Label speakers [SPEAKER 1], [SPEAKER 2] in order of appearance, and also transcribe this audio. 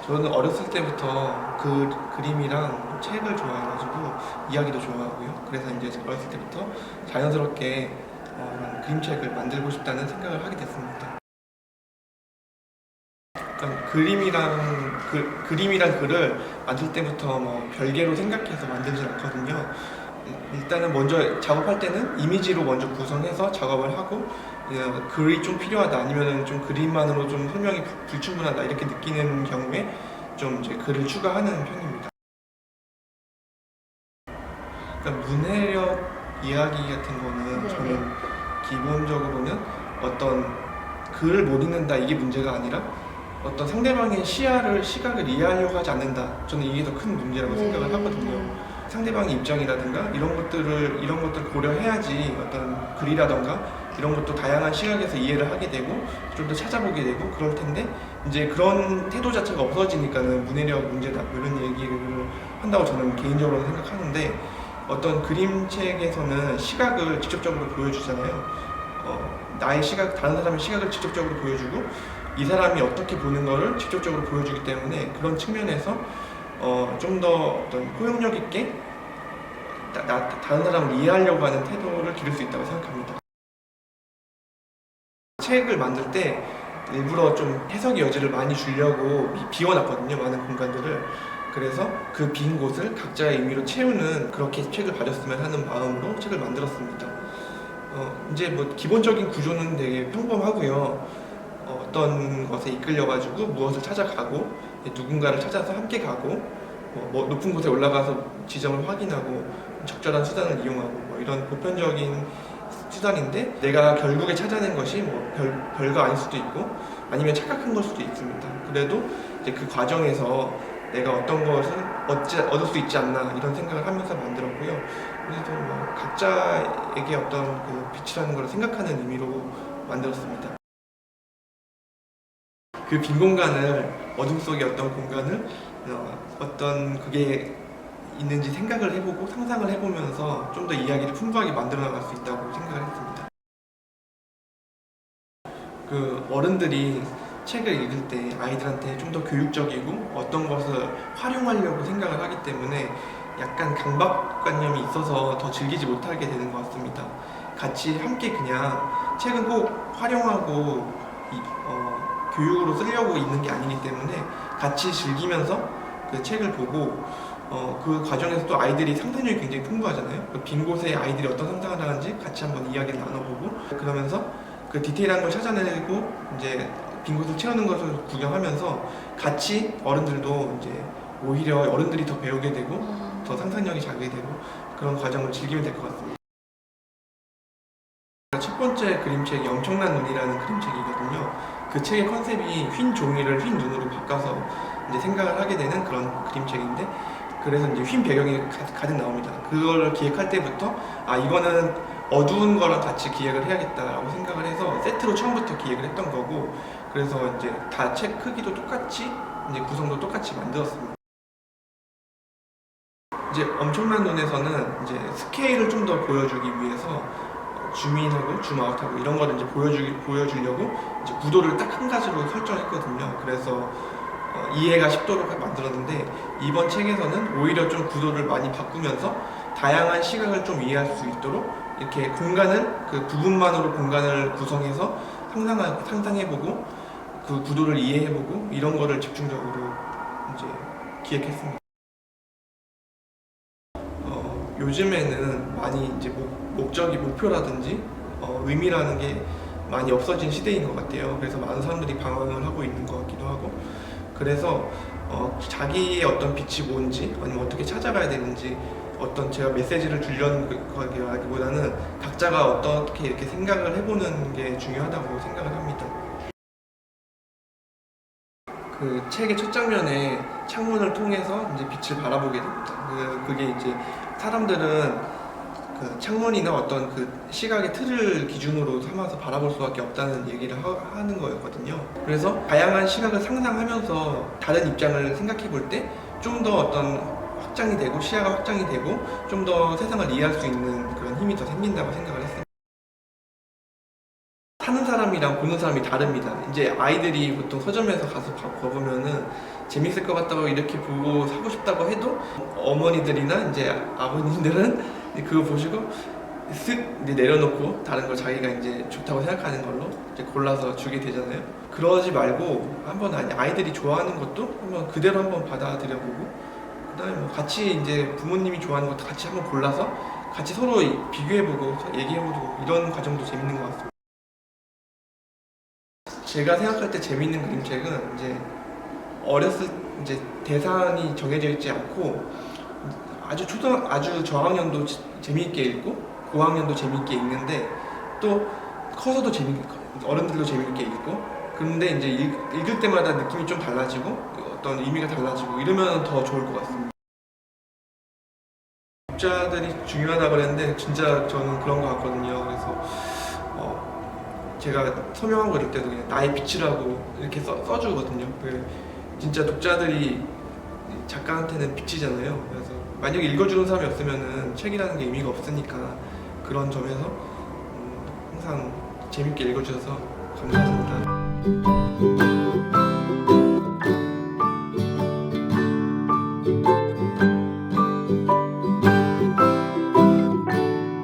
[SPEAKER 1] 저는 어렸을 때부터 그림이랑 책을 좋아해가지고 이야기도 좋아하고요. 그래서 이제 어렸을 때부터 자연스럽게 이런 그림책을 만들고 싶다는 생각을 하게 됐습니다. 그러니까 그림이랑 글을 만들 때부터 뭐 별개로 생각해서 만들진 않거든요. 일단은 먼저 작업할 때는 이미지로 먼저 구성해서 작업을 하고, 글이 좀 필요하다 아니면 좀 그림만으로 좀 설명이 불충분하다 이렇게 느끼는 경우에 좀 이제 글을 추가하는 편입니다. 그러니까 문해력 이야기 같은 거는
[SPEAKER 2] 네.
[SPEAKER 1] 저는 기본적으로는 어떤 글을 못 읽는다 이게 문제가 아니라 어떤 상대방의 시각을 이해하려고 하지 않는다. 저는 이게 더 큰 문제라고 생각을 하거든요. 상대방의 입장이라든가 이런 것들을 고려해야지 어떤 글이라던가 이런 것도 다양한 시각에서 이해를 하게 되고 좀 더 찾아보게 되고 그럴 텐데, 이제 그런 태도 자체가 없어지니까는 문해력 문제다 뭐 이런 얘기를 한다고 저는 개인적으로 생각하는데, 어떤 그림책에서는 시각을 직접적으로 보여주잖아요. 나의 시각, 다른 사람의 시각을 직접적으로 보여주고 이 사람이 어떻게 보는 거를 직접적으로 보여주기 때문에 그런 측면에서 좀 더 어떤 포용력 있게 다른 사람을 이해하려고 하는 태도를 기를 수 있다고 생각합니다. 책을 만들 때 일부러 좀 해석의 여지를 많이 주려고 비워놨거든요, 많은 공간들을. 그래서 그 빈 곳을 각자의 의미로 채우는, 그렇게 책을 봐줬으면 하는 마음으로 책을 만들었습니다. 이제 뭐 기본적인 구조는 되게 평범하고요. 어떤 것에 이끌려가지고 무엇을 찾아가고, 누군가를 찾아서 함께 가고, 뭐 높은 곳에 올라가서 지점을 확인하고, 적절한 수단을 이용하고, 뭐 이런 보편적인 수단인데, 내가 결국에 찾아낸 것이 뭐 별거 아닐 수도 있고 아니면 착각한 걸 수도 있습니다. 그래도 이제 그 과정에서 내가 어떤 것을 얻을 수 있지 않나 이런 생각을 하면서 만들었고요. 그래서 뭐 각자에게 어떤 그 빛이라는 걸 생각하는 의미로 만들었습니다. 그 빈 공간을, 어둠 속의 어떤 공간을 어떤 그게 있는지 생각을 해보고 상상을 해보면서 좀 더 이야기를 풍부하게 만들어 나갈 수 있다고 생각을 했습니다. 그 어른들이 책을 읽을 때 아이들한테 좀 더 교육적이고 어떤 것을 활용하려고 생각을 하기 때문에 약간 강박관념이 있어서 더 즐기지 못하게 되는 것 같습니다. 같이 함께 그냥 책은 꼭 활용하고 교육으로 쓰려고 있는 게 아니기 때문에 같이 즐기면서 그 책을 보고, 그 과정에서 또 아이들이 상상력이 굉장히 풍부하잖아요. 그 빈 곳에 아이들이 어떤 상상을 하는지 같이 한번 이야기를 나눠보고, 그러면서 그 디테일한 걸 찾아내고 이제 빈 곳을 채우는 것을 구경하면서 같이 어른들도 이제 오히려 어른들이 더 배우게 되고 더 상상력이 자게 되고 그런 과정을 즐기면 될 것 같습니다. 첫 번째 그림책이 엄청난 눈이라는 그림책이거든요. 그 책의 컨셉이 흰 종이를 흰 눈으로 바꿔서 이제 생각을 하게 되는 그런 그림책인데, 그래서 이제 흰 배경이 가득 나옵니다. 그걸 기획할 때부터 이거는 어두운 거랑 같이 기획을 해야겠다라고 생각을 해서 세트로 처음부터 기획을 했던 거고, 그래서 이제 다 책 크기도 똑같이 이제 구성도 똑같이 만들었습니다. 이제 엄청난 눈에서는 이제 스케일을 좀 더 보여주기 위해서 줌인하고 줌아웃하고 이런 거를 이제 보여주려고 이제 구도를 딱 한 가지로 설정했거든요. 그래서 이해가 쉽도록 만들었는데, 이번 책에서는 오히려 좀 구도를 많이 바꾸면서 다양한 시각을 좀 이해할 수 있도록 이렇게 공간을, 그 부분만으로 공간을 구성해서 상상해보고 그 구도를 이해해보고 이런 거를 집중적으로 이제 기획했습니다. 요즘에는 많이 이제 목표라든지 의미라는 게 많이 없어진 시대인 것 같아요. 그래서 많은 사람들이 방황을 하고 있는 것 같기도 하고, 그래서 자기의 어떤 빛이 뭔지 아니면 어떻게 찾아가야 되는지, 어떤 제가 메시지를 주려는 거기보다는 각자가 어떻게 이렇게 생각을 해보는 게 중요하다고 생각을 합니다. 그 책의 첫 장면에 창문을 통해서 이제 빛을 바라보게 됩니다. 그게 이제 사람들은 그 창문이나 어떤 그 시각의 틀을 기준으로 삼아서 바라볼 수밖에 없다는 얘기를 하는 거였거든요. 그래서 다양한 시각을 상상하면서 다른 입장을 생각해 볼 때 좀 더 어떤 확장이 되고 시야가 확장이 되고 좀 더 세상을 이해할 수 있는 그런 힘이 더 생긴다고 생각을 했습니다. 사는 사람이랑 보는 사람이 다릅니다. 이제 아이들이 보통 서점에서 가서 봐보면은 재밌을 것 같다고 이렇게 보고 사고 싶다고 해도 어머니들이나 이제 아버님들은 그거 보시고 쓱 이제 내려놓고 다른 걸 자기가 이제 좋다고 생각하는 걸로 이제 골라서 주게 되잖아요. 그러지 말고 한번 아이들이 좋아하는 것도 한번 그대로 한번 받아들여보고, 그다음에 뭐 같이 이제 부모님이 좋아하는 것도 같이 한번 골라서 같이 서로 비교해보고 얘기해보고 이런 과정도 재밌는 것 같습니다. 제가 생각할 때 재밌는 그림책은 이제 어렸을 이제 대상이 정해져 있지 않고 아주 저학년도 재미있게 읽고 고학년도 재미있게 읽는데 또 커서도 어른들도 재미있게 읽고, 그런데 이제 읽을 때마다 느낌이 좀 달라지고 어떤 의미가 달라지고 이러면 더 좋을 것 같습니다. 독자들이 중요하다고 그랬는데 진짜 저는 그런 것 같거든요. 그래서 제가 서명한 거 읽을 때도 그냥 나의 빛이라고 이렇게 써주거든요. 진짜 독자들이 작가한테는 빛이잖아요. 그래서 만약에 읽어주는 사람이 없으면은 책이라는 게 의미가 없으니까 그런 점에서 항상 재밌게 읽어주셔서 감사합니다.